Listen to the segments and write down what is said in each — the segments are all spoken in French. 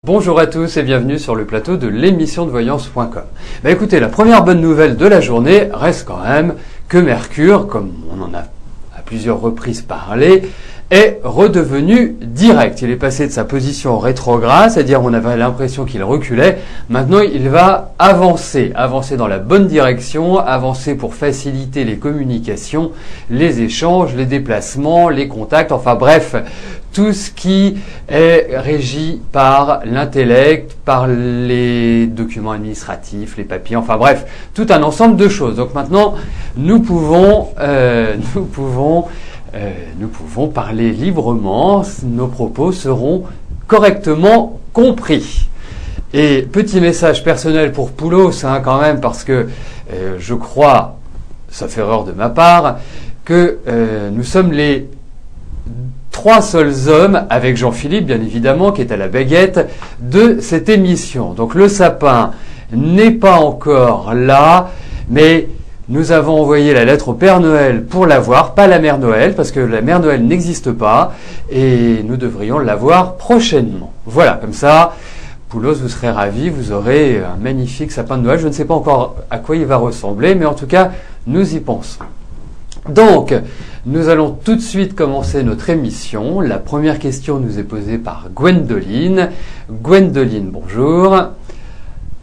Bonjour à tous et bienvenue sur le plateau de l'émission de voyance.com. Écoutez, la première bonne nouvelle de la journée reste quand même que Mercure, comme on en a à plusieurs reprises parlé, est redevenu direct. Il est passé de sa position rétrograde, c'est-à-dire on avait l'impression qu'il reculait. Maintenant, il va avancer dans la bonne direction, avancer pour faciliter les communications, les échanges, les déplacements, les contacts, enfin bref, tout ce qui est régi par l'intellect, par les documents administratifs, les papiers, enfin bref, tout un ensemble de choses. Donc maintenant, nous pouvons parler librement, nos propos seront correctement compris. Et petit message personnel pour Poulos, quand même, parce que je crois, sauf erreur de ma part, que nous sommes les 3 seuls hommes, avec Jean-Philippe bien évidemment, qui est à la baguette, de cette émission. Donc le sapin n'est pas encore là, mais nous avons envoyé la lettre au Père Noël pour l'avoir, pas la Mère Noël, parce que la Mère Noël n'existe pas, et nous devrions l'avoir prochainement. Voilà, comme ça, Poulos, vous serez ravis, vous aurez un magnifique sapin de Noël. Je ne sais pas encore à quoi il va ressembler, mais en tout cas, nous y pensons. Donc, nous allons tout de suite commencer notre émission. La première question nous est posée par Gwendoline. Gwendoline, bonjour.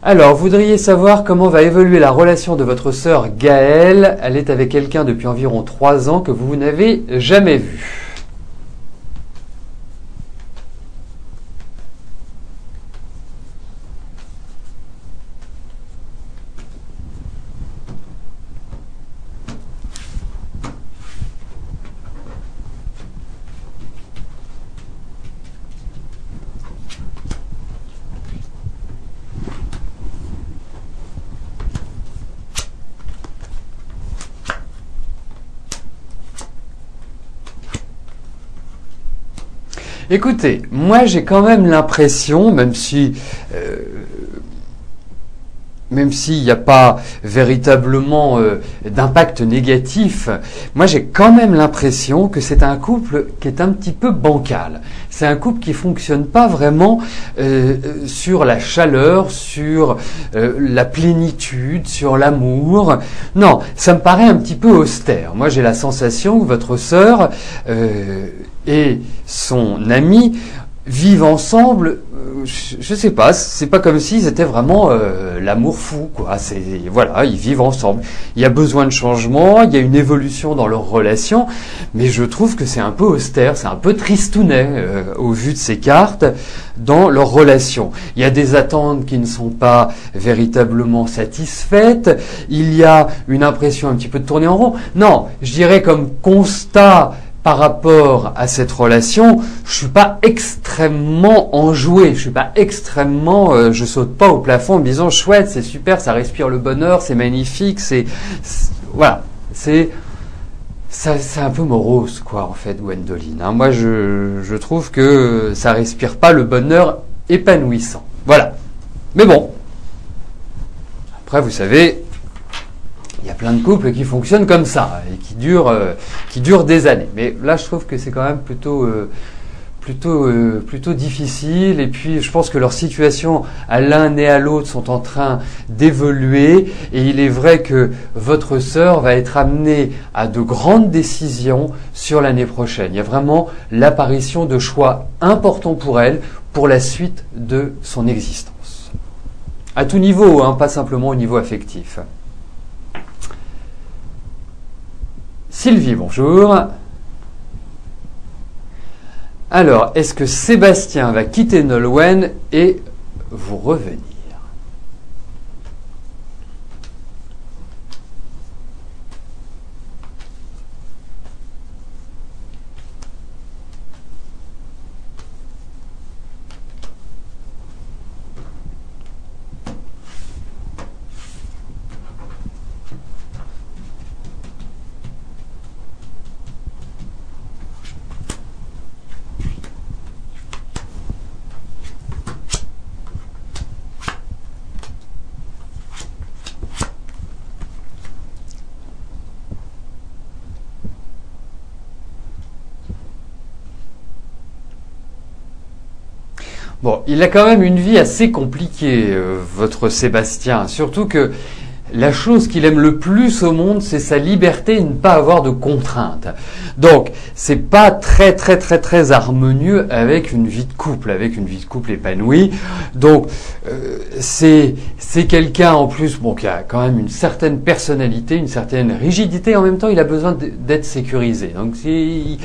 Alors, vous voudriez savoir comment va évoluer la relation de votre sœur Gaëlle. Elle est avec quelqu'un depuis environ 3 ans que vous n'avez jamais vu. Écoutez, moi j'ai quand même l'impression, même s'il n'y a pas véritablement d'impact négatif, moi j'ai quand même l'impression que c'est un couple qui est un petit peu bancal. C'est un couple qui fonctionne pas vraiment sur la chaleur, sur la plénitude, sur l'amour. Non, ça me paraît un petit peu austère. Moi j'ai la sensation que votre sœur et son ami vivent ensemble, je sais pas, c'est pas comme s'ils étaient vraiment l'amour fou, quoi. Voilà, ils vivent ensemble. Il y a besoin de changement, il y a une évolution dans leur relation, mais je trouve que c'est un peu austère, c'est un peu tristounet au vu de ces cartes dans leur relation. Il y a des attentes qui ne sont pas véritablement satisfaites, il y a une impression un petit peu de tourner en rond. Non, je dirais comme constat par rapport à cette relation, je suis pas extrêmement enjoué, je suis pas extrêmement, je saute pas au plafond en me disant chouette, c'est super, ça respire le bonheur, c'est magnifique, voilà, c'est un peu morose quoi en fait, Gwendoline. Hein. Moi je trouve que ça respire pas le bonheur épanouissant. Voilà. Mais bon, après vous savez. Il y a plein de couples qui fonctionnent comme ça et qui durent des années. Mais là, je trouve que c'est quand même plutôt difficile. Et puis, je pense que leurs situations à l'un et à l'autre sont en train d'évoluer. Et il est vrai que votre sœur va être amenée à de grandes décisions sur l'année prochaine. Il y a vraiment l'apparition de choix importants pour elle, pour la suite de son existence. À tout niveau, hein, pas simplement au niveau affectif. Sylvie, bonjour. Alors, est-ce que Sébastien va quitter Nolwenn et vous revenir ? Bon, il a quand même une vie assez compliquée, votre Sébastien. Surtout que la chose qu'il aime le plus au monde, c'est sa liberté et ne pas avoir de contraintes. Donc, c'est pas très harmonieux avec une vie de couple, épanouie. Donc, c'est quelqu'un en plus, bon, qui a quand même une certaine personnalité, une certaine rigidité. En même temps, il a besoin d'être sécurisé. Donc, il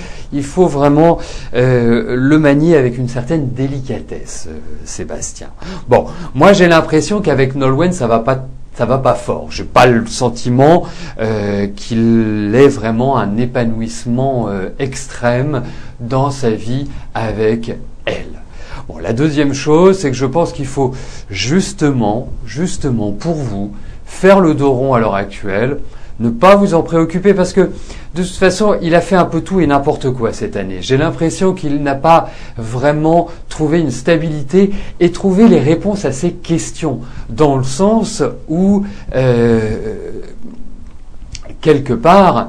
faut vraiment le manier avec une certaine délicatesse, Sébastien. Bon, moi, j'ai l'impression qu'avec Nolwenn, ça va pas fort. J'ai pas le sentiment qu'il ait vraiment un épanouissement extrême dans sa vie avec elle. Bon, la deuxième chose, c'est que je pense qu'il faut justement pour vous, faire le dos rond à l'heure actuelle, ne pas vous en préoccuper parce que de toute façon, il a fait un peu tout et n'importe quoi cette année. J'ai l'impression qu'il n'a pas vraiment trouvé une stabilité et trouvé les réponses à ses questions, dans le sens où quelque part,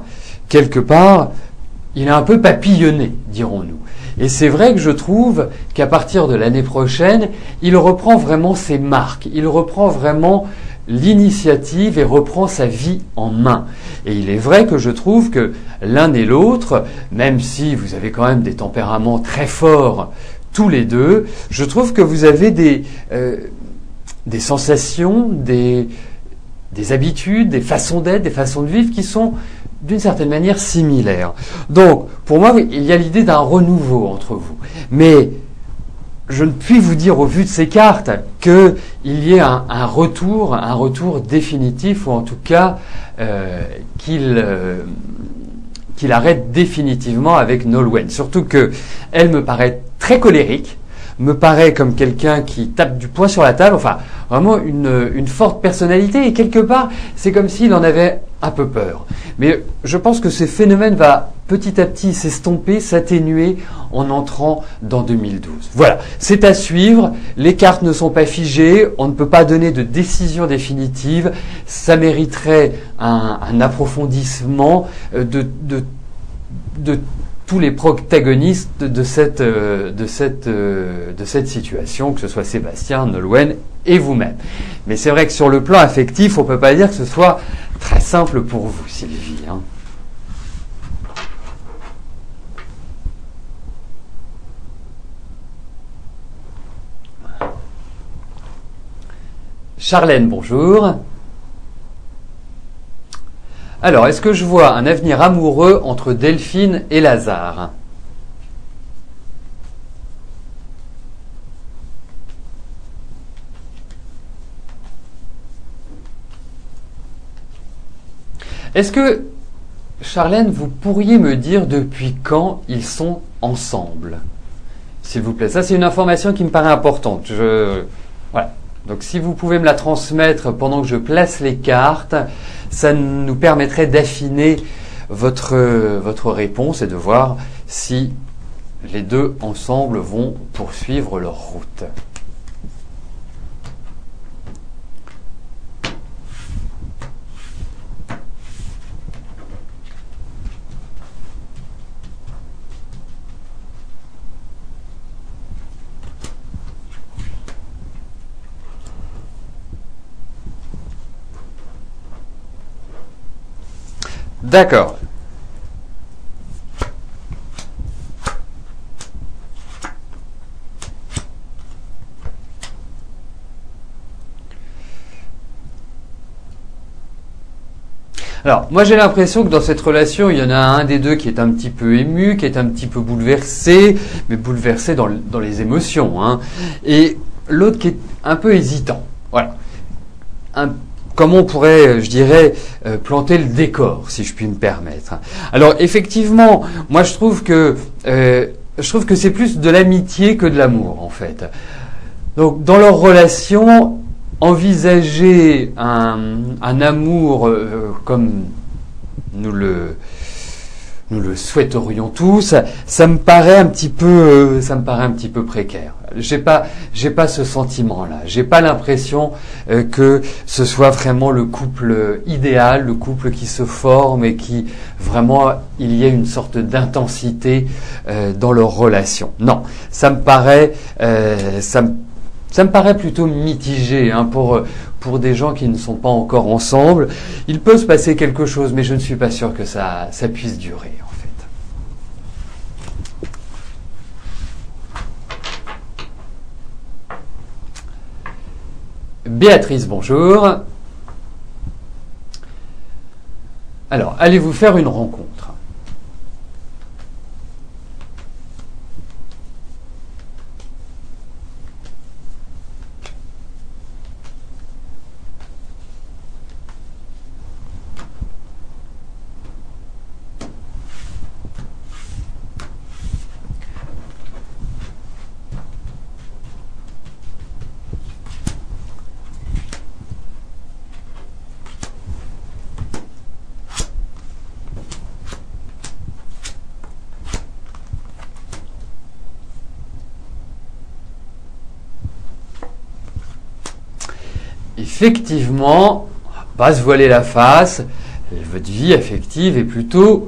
il a un peu papillonné, dirons-nous. Et c'est vrai que je trouve qu'à partir de l'année prochaine, il reprend vraiment ses marques, il reprend vraiment l'initiative et reprend sa vie en main. Et il est vrai que je trouve que l'un et l'autre, même si vous avez quand même des tempéraments très forts tous les deux, je trouve que vous avez des sensations, des habitudes, des façons d'être, des façons de vivre qui sont d'une certaine manière similaires. Donc, pour moi, il y a l'idée d'un renouveau entre vous. Mais je ne puis vous dire au vu de ces cartes qu'il y ait un retour définitif, ou en tout cas qu'il arrête définitivement avec Nolwenn. Surtout que elle me paraît très colérique, me paraît comme quelqu'un qui tape du poing sur la table, enfin vraiment une forte personnalité, et quelque part c'est comme s'il en avait un peu peur. Mais je pense que ce phénomène va petit à petit s'estomper, s'atténuer en entrant dans 2012. Voilà, c'est à suivre, les cartes ne sont pas figées, on ne peut pas donner de décision définitive, ça mériterait un approfondissement de tous les protagonistes de cette situation, que ce soit Sébastien, Nolwenn et vous-même. Mais c'est vrai que sur le plan affectif, on ne peut pas dire que ce soit très simple pour vous, Sylvie. Charlène, bonjour. Alors, est-ce que je vois un avenir amoureux entre Delphine et Lazare ? Est-ce que, Charlène, vous pourriez me dire depuis quand ils sont ensemble ? S'il vous plaît. Ça, c'est une information qui me paraît importante. Voilà. Donc, si vous pouvez me la transmettre pendant que je place les cartes, ça nous permettrait d'affiner votre réponse et de voir si les deux ensemble vont poursuivre leur route. D'accord. Alors, moi j'ai l'impression que dans cette relation, il y en a un des deux qui est un petit peu ému, qui est un petit peu bouleversé, mais bouleversé dans les émotions, hein, et l'autre qui est un peu hésitant. Voilà. Comment on pourrait, je dirais, planter le décor, si je puis me permettre. Alors effectivement, moi je trouve que c'est plus de l'amitié que de l'amour, en fait. Donc dans leur relation, envisager un amour comme nous le souhaiterions tous, ça me paraît un petit peu précaire. J'ai pas ce sentiment-là. J'ai pas l'impression que ce soit vraiment le couple idéal, le couple qui se forme et qui vraiment il y ait une sorte d'intensité dans leur relation. Non, ça me paraît plutôt mitigé hein, pour des gens qui ne sont pas encore ensemble. Il peut se passer quelque chose, mais je ne suis pas sûr que ça puisse durer en fait. Béatrice, bonjour. Alors, allez-vous faire une rencontre ? Effectivement, on va pas se voiler la face, votre vie affective est plutôt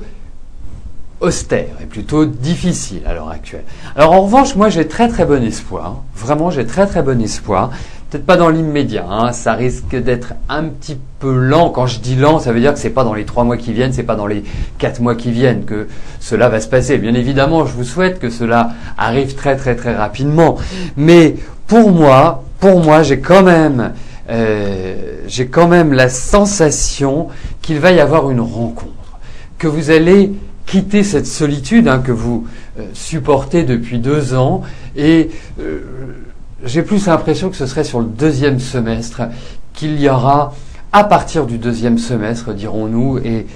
austère, est plutôt difficile à l'heure actuelle. Alors en revanche, moi j'ai très très bon espoir, vraiment j'ai très très bon espoir, peut-être pas dans l'immédiat, hein, ça risque d'être un petit peu lent. Quand je dis lent, ça veut dire que c'est pas dans les 3 mois qui viennent, c'est pas dans les 4 mois qui viennent que cela va se passer. Bien évidemment, je vous souhaite que cela arrive très très très rapidement, mais pour moi j'ai quand même la sensation qu'il va y avoir une rencontre, que vous allez quitter cette solitude hein, que vous supportez depuis 2 ans et j'ai plus l'impression que ce serait sur le 2e semestre qu'il y aura, à partir du 2e semestre, dirons-nous, et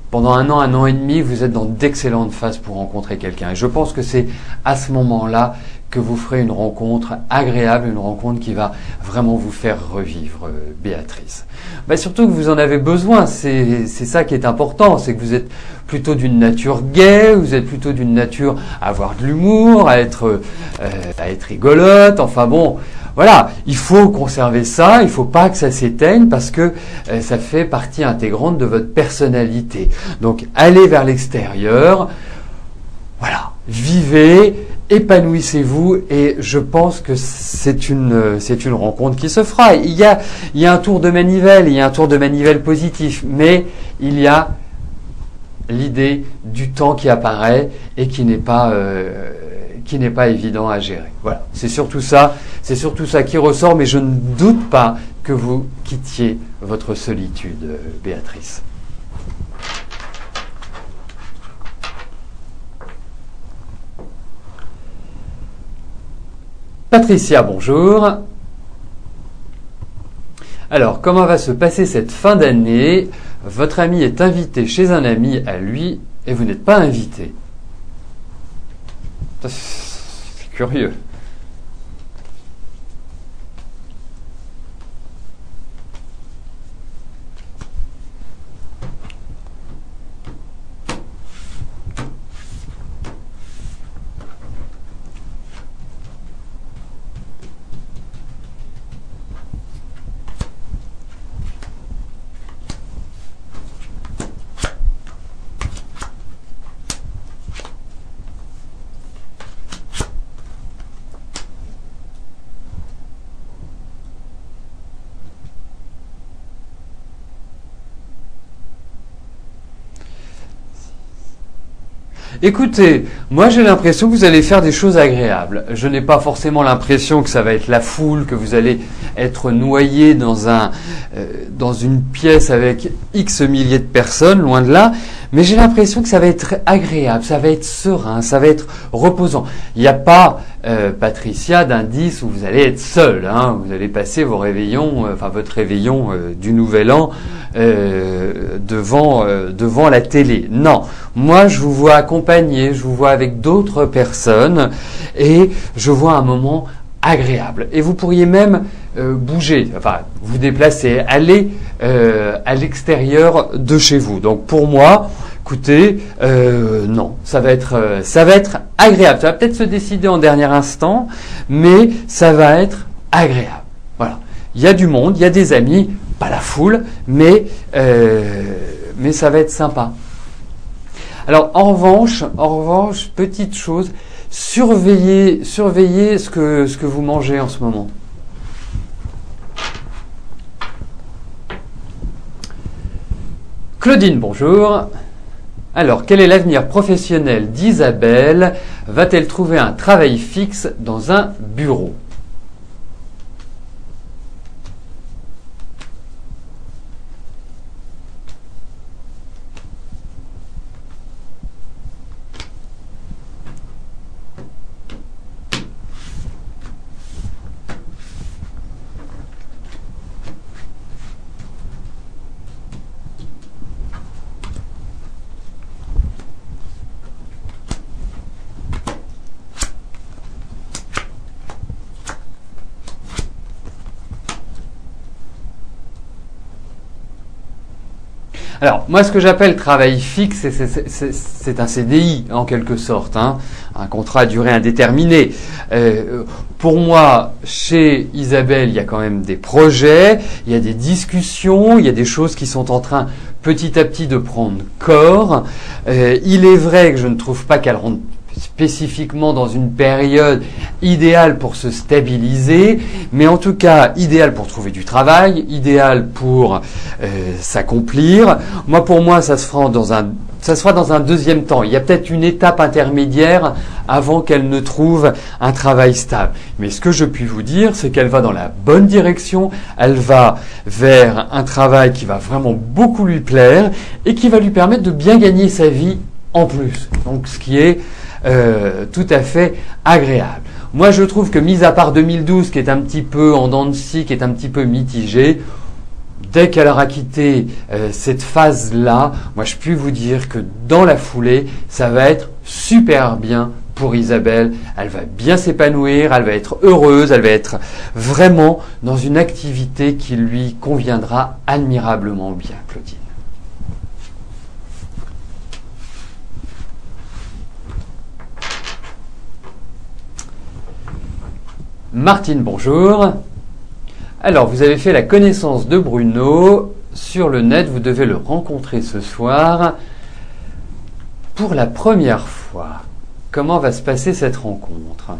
pendant 1 an et demi, vous êtes dans d'excellentes phases pour rencontrer quelqu'un. Et je pense que c'est à ce moment-là que vous ferez une rencontre agréable, une rencontre qui va vraiment vous faire revivre, Béatrice. Surtout que vous en avez besoin, c'est ça qui est important, c'est que vous êtes plutôt d'une nature gaie, vous êtes plutôt d'une nature à avoir de l'humour, à être rigolote, enfin bon, voilà, il faut conserver ça, il faut pas que ça s'éteigne parce que ça fait partie intégrante de votre personnalité. Donc allez vers l'extérieur, voilà, vivez, épanouissez-vous et je pense que c'est une rencontre qui se fera. Il y a un tour de manivelle, positif, mais il y a l'idée du temps qui apparaît et qui n'est pas évident à gérer. Voilà, c'est surtout ça qui ressort, mais je ne doute pas que vous quittiez votre solitude, Béatrice. Patricia, bonjour. Alors, comment va se passer cette fin d'année ? Votre ami est invité chez un ami à lui et vous n'êtes pas invité. C'est curieux. Écoutez, moi j'ai l'impression que vous allez faire des choses agréables. Je n'ai pas forcément l'impression que ça va être la foule, que vous allez être noyé dans une pièce avec X milliers de personnes, loin de là. Mais j'ai l'impression que ça va être agréable, ça va être serein, ça va être reposant. Il n'y a pas, Patricia, d'indice où vous allez être seul. Hein. Vous allez passer vos réveillons, votre réveillon du Nouvel An devant la télé. Non, moi je vous vois accompagné, je vous vois avec d'autres personnes et je vois un moment agréable. Et vous pourriez même bouger, enfin vous déplacer, aller à l'extérieur de chez vous. Donc pour moi, écoutez, non, ça va être agréable. Ça va peut-être se décider en dernier instant, mais ça va être agréable. Voilà. Il y a du monde, il y a des amis, pas la foule, mais ça va être sympa. Alors en revanche, petite chose, surveillez ce que vous mangez en ce moment. Claudine, bonjour. Alors, quel est l'avenir professionnel d'Isabelle? Va-t-elle trouver un travail fixe dans un bureau? Alors, moi, ce que j'appelle travail fixe, c'est un CDI, en quelque sorte, hein, un contrat à durée indéterminée. Pour moi, chez Isabelle, il y a quand même des projets, il y a des discussions, il y a des choses qui sont en train, petit à petit, de prendre corps. Il est vrai que je ne trouve pas qu'elle rentre spécifiquement dans une période idéale pour se stabiliser, mais en tout cas idéale pour trouver du travail, idéale pour s'accomplir. Pour moi, ça se fera dans un deuxième temps. Il y a peut-être une étape intermédiaire avant qu'elle ne trouve un travail stable. Mais ce que je puis vous dire, c'est qu'elle va dans la bonne direction, elle va vers un travail qui va vraiment beaucoup lui plaire et qui va lui permettre de bien gagner sa vie en plus. Donc ce qui est tout à fait agréable. Moi, je trouve que, mis à part 2012, qui est un petit peu en dents de scie, qui est un petit peu mitigé, dès qu'elle aura quitté cette phase-là, moi, je puis vous dire que dans la foulée, ça va être super bien pour Isabelle. Elle va bien s'épanouir, elle va être heureuse, elle va être vraiment dans une activité qui lui conviendra admirablement bien, Claudine. Martine, bonjour. Alors, vous avez fait la connaissance de Bruno sur le net, vous devez le rencontrer ce soir pour la première fois. Comment va se passer cette rencontre ?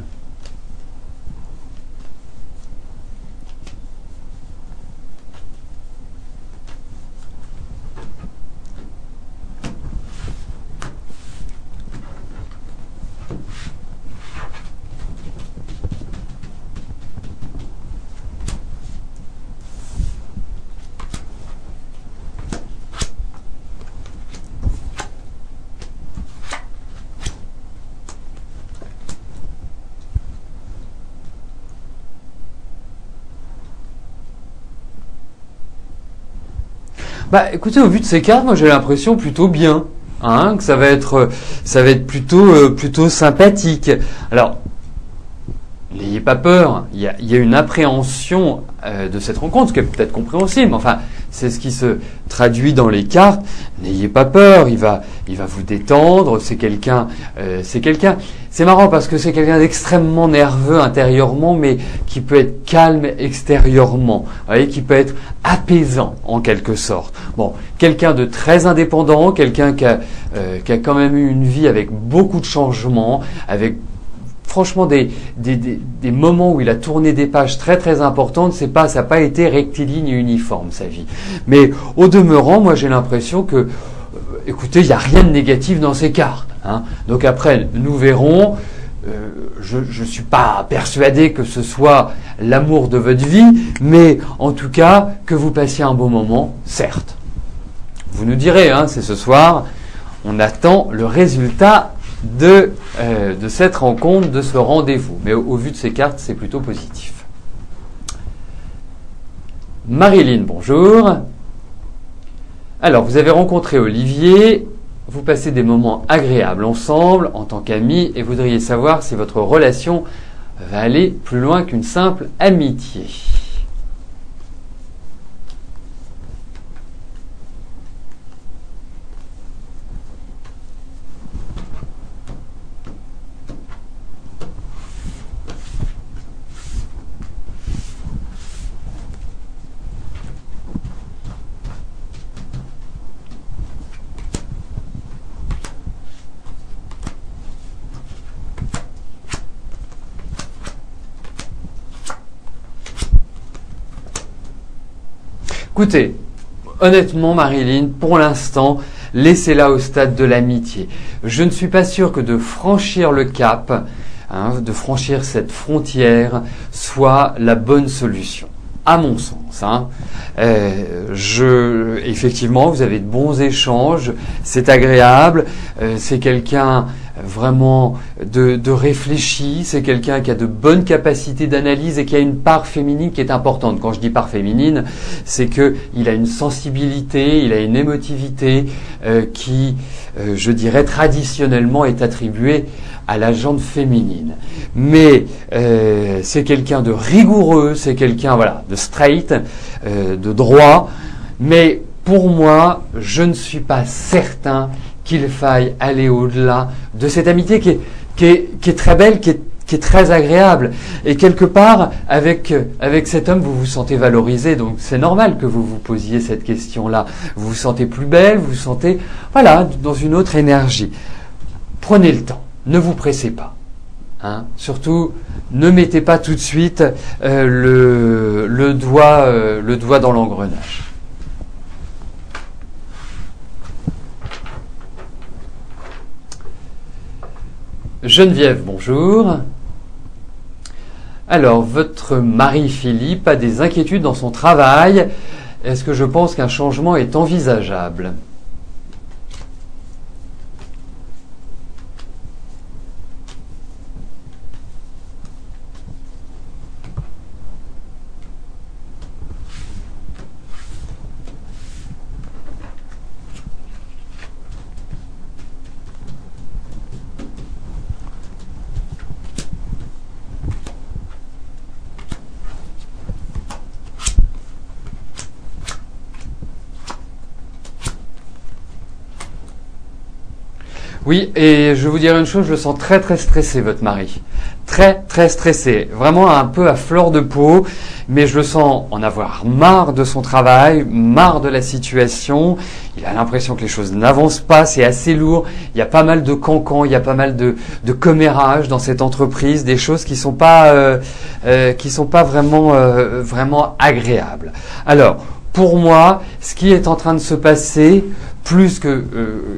Écoutez, au vu de ces cartes, moi j'ai l'impression plutôt bien, hein, que ça va être plutôt sympathique. Alors, n'ayez pas peur, il y a une appréhension de cette rencontre, ce qui est peut-être compréhensible, mais enfin, c'est ce qui se traduit dans les cartes. N'ayez pas peur, il va vous détendre, c'est quelqu'un. C'est marrant parce que c'est quelqu'un d'extrêmement nerveux intérieurement, mais qui peut être calme extérieurement. Vous voyez, qui peut être apaisant en quelque sorte. Bon, quelqu'un de très indépendant, quelqu'un qui a quand même eu une vie avec beaucoup de changements, avec franchement des moments où il a tourné des pages très très importantes. Ça n'a pas été rectiligne et uniforme sa vie. Mais au demeurant, moi j'ai l'impression que, écoutez, il n'y a rien de négatif dans ces cartes, hein. Donc après, nous verrons. Je ne suis pas persuadé que ce soit l'amour de votre vie, mais en tout cas, que vous passiez un bon moment, certes. Vous nous direz, hein, c'est ce soir, on attend le résultat de cette rencontre, de ce rendez-vous. Mais au vu de ces cartes, c'est plutôt positif. Marilyn, bonjour. Alors, vous avez rencontré Olivier, vous passez des moments agréables ensemble en tant qu'amis et voudriez savoir si votre relation va aller plus loin qu'une simple amitié. Écoutez, honnêtement Marilyn, pour l'instant, laissez-la au stade de l'amitié. Je ne suis pas sûr que de franchir le cap, de franchir cette frontière, soit la bonne solution. À mon sens. Effectivement, vous avez de bons échanges, c'est agréable, c'est quelqu'un vraiment de réfléchi, c'est quelqu'un qui a de bonnes capacités d'analyse et qui a une part féminine qui est importante. Quand je dis part féminine, c'est que il a une sensibilité, il a une émotivité qui, je dirais, traditionnellement est attribuée à la jante féminine. Mais c'est quelqu'un de rigoureux, c'est quelqu'un de straight, de droit. Mais pour moi, je ne suis pas certain qu'il faille aller au-delà de cette amitié qui est très belle, qui est très agréable. Et quelque part, avec cet homme, vous vous sentez valorisé. Donc c'est normal que vous vous posiez cette question-là. Vous vous sentez plus belle, vous vous sentez dans une autre énergie. Prenez le temps. Ne vous pressez pas. Surtout, ne mettez pas tout de suite le doigt dans l'engrenage. Geneviève, bonjour. Alors, votre mari Philippe a des inquiétudes dans son travail. Est-ce que je pense qu'un changement est envisageable ? Oui, et je vais vous dire une chose, je le sens très très stressé, votre mari. Très très stressé, vraiment un peu à fleur de peau, mais je le sens en avoir marre de son travail, marre de la situation. Il a l'impression que les choses n'avancent pas, c'est assez lourd. Il y a pas mal de cancans, il y a pas mal de commérages dans cette entreprise, des choses qui sont pas vraiment agréables. Alors, pour moi, ce qui est en train de se passer, plus que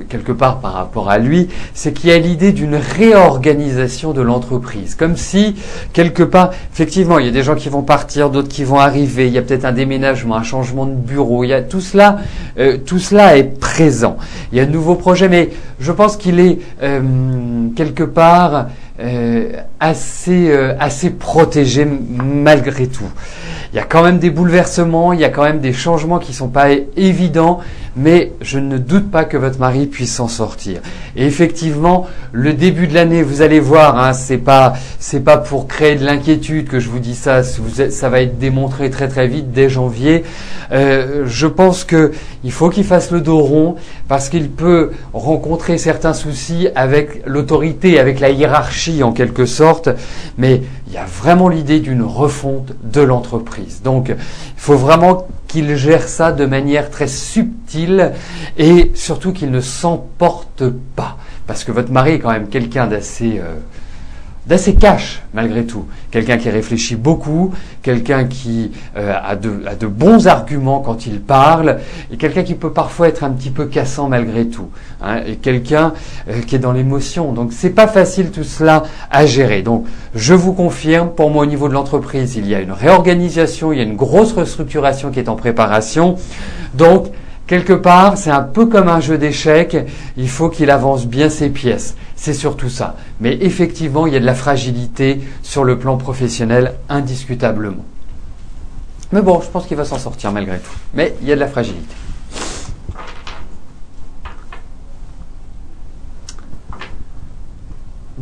quelque part par rapport à lui, c'est qu'il y a l'idée d'une réorganisation de l'entreprise. Comme si, quelque part, effectivement, il y a des gens qui vont partir, d'autres qui vont arriver, il y a peut-être un déménagement, un changement de bureau, il y a tout cela est présent. Il y a de nouveaux projets, mais je pense qu'il est quelque part assez protégé malgré tout. Il y a quand même des bouleversements, il y a quand même des changements qui sont pas évidents, mais je ne doute pas que votre mari puisse s'en sortir. Et effectivement, le début de l'année, vous allez voir, c'est pas pour créer de l'inquiétude que je vous dis ça. Ça va être démontré très très vite dès janvier. Je pense que il faut qu'il fasse le dos rond parce qu'il peut rencontrer certains soucis avec l'autorité, avec la hiérarchie en quelque sorte, mais il y a vraiment l'idée d'une refonte de l'entreprise. Donc, il faut vraiment qu'il gère ça de manière très subtile et surtout qu'il ne s'emporte pas. Parce que votre mari est quand même quelqu'un d'assez cash malgré tout. Quelqu'un qui réfléchit beaucoup, quelqu'un qui a de bons arguments quand il parle et quelqu'un qui peut parfois être un petit peu cassant malgré tout. Et quelqu'un qui est dans l'émotion. Donc c'est pas facile tout cela à gérer. Donc je vous confirme, pour moi au niveau de l'entreprise, il y a une réorganisation, il y a une grosse restructuration qui est en préparation. Donc quelque part, c'est un peu comme un jeu d'échecs, il faut qu'il avance bien ses pièces. C'est surtout ça. Mais effectivement, il y a de la fragilité sur le plan professionnel, indiscutablement. Mais bon, je pense qu'il va s'en sortir malgré tout. Mais il y a de la fragilité.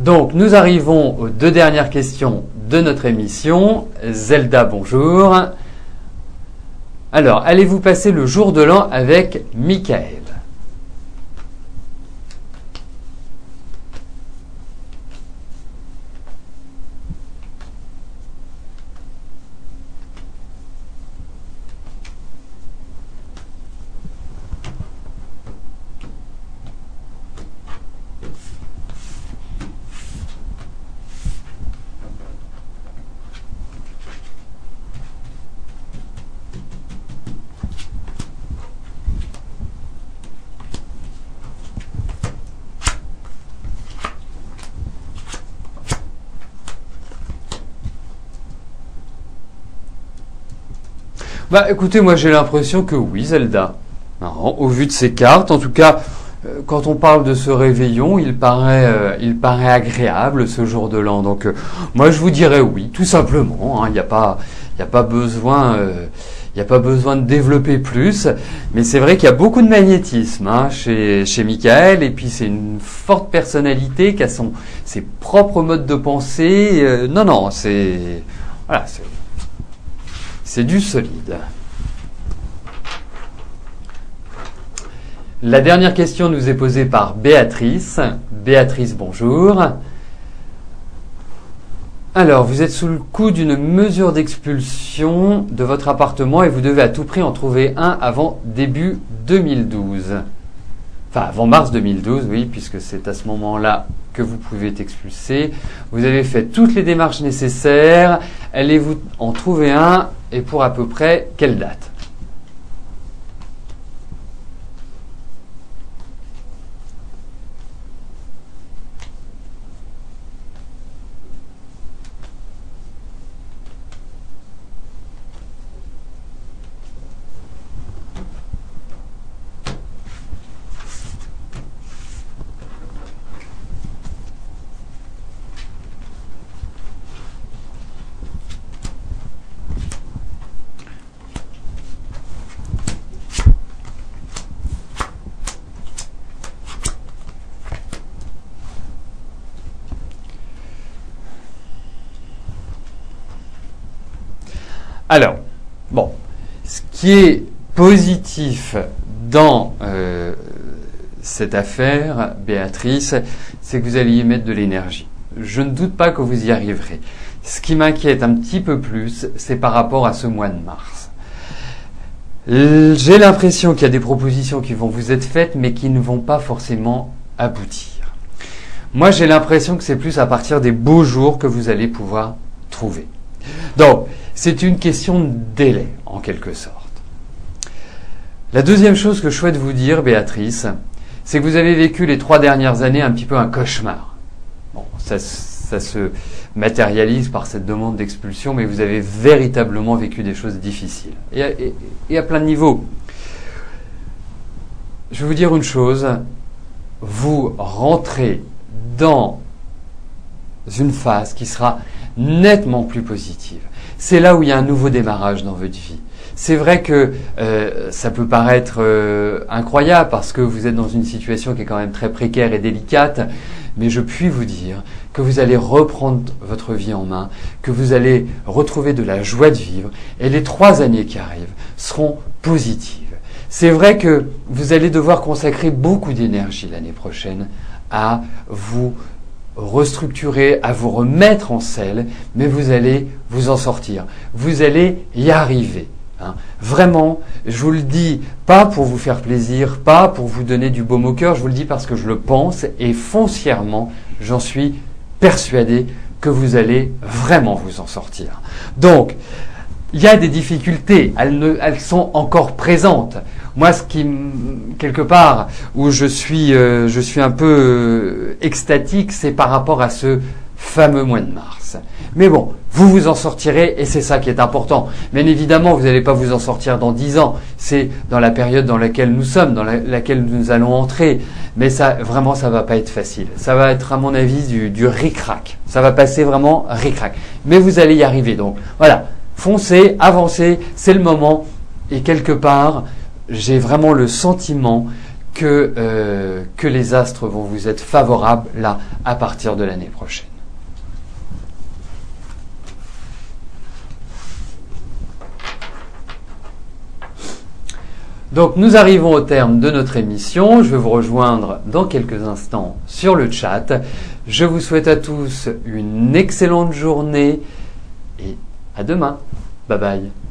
Donc, nous arrivons aux 2 dernières questions de notre émission. Zelda, bonjour. Alors, allez-vous passer le jour de l'an avec Michael? Bah écoutez, moi j'ai l'impression que oui, Zelda. Alors, au vu de ces cartes, en tout cas, quand on parle de ce réveillon, il paraît agréable ce jour de l'an. Donc moi je vous dirais oui, tout simplement. Il n'y a pas besoin. Il n'y a pas besoin de développer plus, mais c'est vrai qu'il y a beaucoup de magnétisme chez Michael, et puis c'est une forte personnalité qui a ses propres modes de pensée. Non, c'est du solide. La dernière question nous est posée par Béatrice. Béatrice, bonjour. Alors, vous êtes sous le coup d'une mesure d'expulsion de votre appartement et vous devez à tout prix en trouver un avant début 2012. Enfin, avant mars 2012, oui, puisque c'est à ce moment-là que vous pouvez être expulsé. Vous avez fait toutes les démarches nécessaires. Allez-vous en trouver un et pour à peu près quelle date ? Alors, bon, ce qui est positif dans cette affaire, Béatrice, c'est que vous allez y mettre de l'énergie. Je ne doute pas que vous y arriverez. Ce qui m'inquiète un petit peu plus, c'est par rapport à ce mois de mars. J'ai l'impression qu'il y a des propositions qui vont vous être faites, mais qui ne vont pas forcément aboutir. Moi, j'ai l'impression que c'est plus à partir des beaux jours que vous allez pouvoir trouver. Donc, c'est une question de délai, en quelque sorte. La deuxième chose que je souhaite vous dire, Béatrice, c'est que vous avez vécu les 3 dernières années un petit peu un cauchemar. Bon, ça se matérialise par cette demande d'expulsion, mais vous avez véritablement vécu des choses difficiles. Et à plein de niveaux. Je vais vous dire une chose, vous rentrez dans une phase qui sera nettement plus positive. C'est là où il y a un nouveau démarrage dans votre vie. C'est vrai que ça peut paraître incroyable parce que vous êtes dans une situation qui est quand même très précaire et délicate, mais je puis vous dire que vous allez reprendre votre vie en main, que vous allez retrouver de la joie de vivre et les 3 années qui arrivent seront positives. C'est vrai que vous allez devoir consacrer beaucoup d'énergie l'année prochaine à vous restructurer, à vous remettre en selle, mais vous allez vous en sortir. Vous allez y arriver. Vraiment, je vous le dis, pas pour vous faire plaisir, pas pour vous donner du baume au cœur, je vous le dis parce que je le pense et foncièrement, j'en suis persuadé que vous allez vraiment vous en sortir. Donc, il y a des difficultés, elles sont encore présentes. Moi, quelque part, où je suis un peu extatique, c'est par rapport à ce fameux mois de mars. Mais bon, vous vous en sortirez et c'est ça qui est important. Bien évidemment, vous n'allez pas vous en sortir dans 10 ans. C'est dans la période dans laquelle nous sommes, dans laquelle nous allons entrer. Mais ça, vraiment, ça va pas être facile. Ça va être, à mon avis, du ric-rac. Ça va passer vraiment ric-rac. Mais vous allez y arriver. Donc, voilà. Foncez, avancez, c'est le moment. Et quelque part, j'ai vraiment le sentiment que les astres vont vous être favorables là à partir de l'année prochaine. Donc nous arrivons au terme de notre émission. Je vais vous rejoindre dans quelques instants sur le chat. Je vous souhaite à tous une excellente journée et à demain. Bye bye.